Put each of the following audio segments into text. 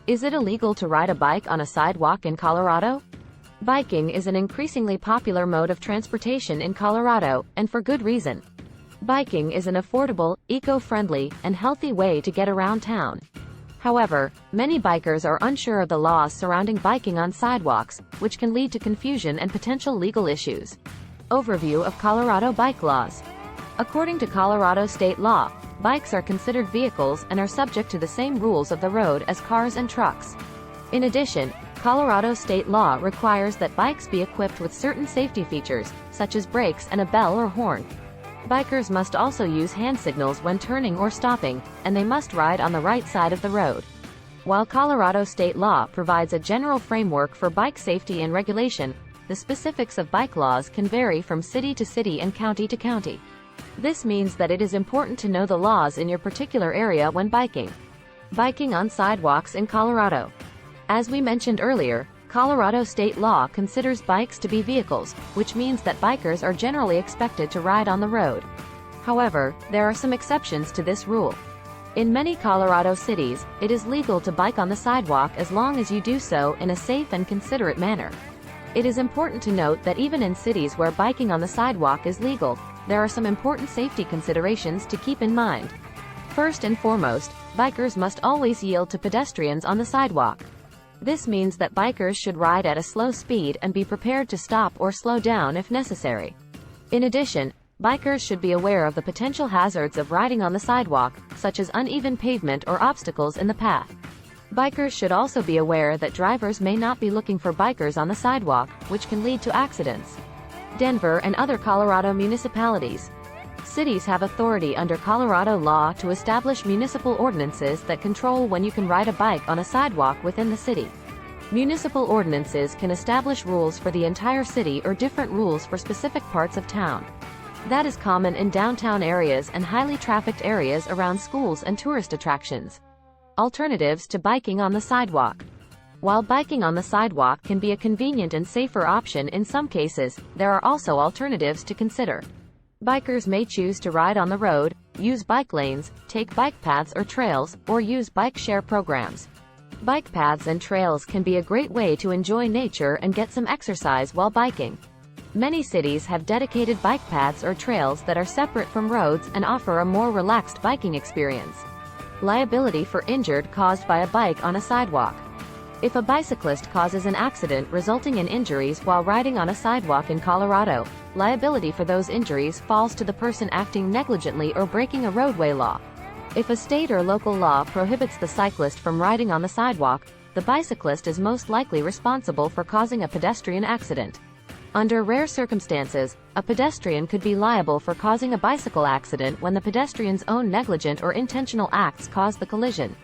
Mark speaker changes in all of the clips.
Speaker 1: Is it illegal to ride a bike on a sidewalk in Colorado? Biking is an increasingly popular mode of transportation in Colorado, and for good reason. Biking is an affordable, eco-friendly, and healthy way to get around town. However, many bikers are unsure of the laws surrounding biking on sidewalks, which can lead to confusion and potential legal issues. Overview of Colorado bike laws. According to Colorado state law, bikes are considered vehicles and are subject to the same rules of the road as cars and trucks. In addition, Colorado state law requires that bikes be equipped with certain safety features, such as brakes and a bell or horn. Bikers must also use hand signals when turning or stopping, and they must ride on the right side of the road. While Colorado state law provides a general framework for bike safety and regulation, the specifics of bike laws can vary from city to city and county to county. This means that it is important to know the laws in your particular area when biking. Biking on sidewalks in Colorado. As we mentioned earlier, Colorado state law considers bikes to be vehicles, which means that bikers are generally expected to ride on the road. However, there are some exceptions to this rule. In many Colorado cities, it is legal to bike on the sidewalk as long as you do so in a safe and considerate manner. It is important to note that even in cities where biking on the sidewalk is legal, there are some important safety considerations to keep in mind. First and foremost, bikers must always yield to pedestrians on the sidewalk. This means that bikers should ride at a slow speed and be prepared to stop or slow down if necessary. In addition, bikers should be aware of the potential hazards of riding on the sidewalk, such as uneven pavement or obstacles in the path. Bikers should also be aware that drivers may not be looking for bikers on the sidewalk, which can lead to accidents. Denver and other Colorado municipalities. Cities have authority under Colorado law to establish municipal ordinances that control when you can ride a bike on a sidewalk within the city. Municipal ordinances can establish rules for the entire city or different rules for specific parts of town. That is common in downtown areas and highly trafficked areas around schools and tourist attractions. Alternatives to biking on the sidewalk. While biking on the sidewalk can be a convenient and safer option in some cases, there are also alternatives to consider. Bikers may choose to ride on the road, use bike lanes, take bike paths or trails, or use bike share programs. Bike paths and trails can be a great way to enjoy nature and get some exercise while biking. Many cities have dedicated bike paths or trails that are separate from roads and offer a more relaxed biking experience. Liability for injured caused by a bike on a sidewalk. If a bicyclist causes an accident resulting in injuries while riding on a sidewalk in Colorado, liability for those injuries falls to the person acting negligently or breaking a roadway law. If a state or local law prohibits the cyclist from riding on the sidewalk, the bicyclist is most likely responsible for causing a pedestrian accident. Under rare circumstances, a pedestrian could be liable for causing a bicycle accident when the pedestrian's own negligent or intentional acts caused the collision.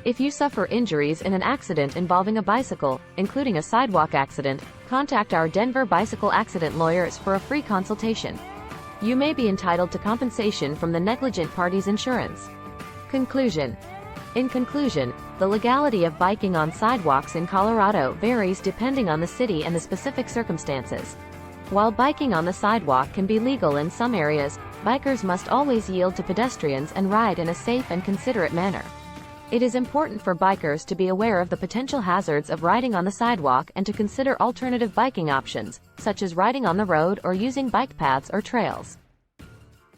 Speaker 1: If you suffer injuries in an accident involving a bicycle, including a sidewalk accident, contact our Denver bicycle accident lawyers for a free consultation. You may be entitled to compensation from the negligent party's insurance. Conclusion. In conclusion, the legality of biking on sidewalks in Colorado varies depending on the city and the specific circumstances. While biking on the sidewalk can be legal in some areas, bikers must always yield to pedestrians and ride in a safe and considerate manner. It is important for bikers to be aware of the potential hazards of riding on the sidewalk and to consider alternative biking options, such as riding on the road or using bike paths or trails.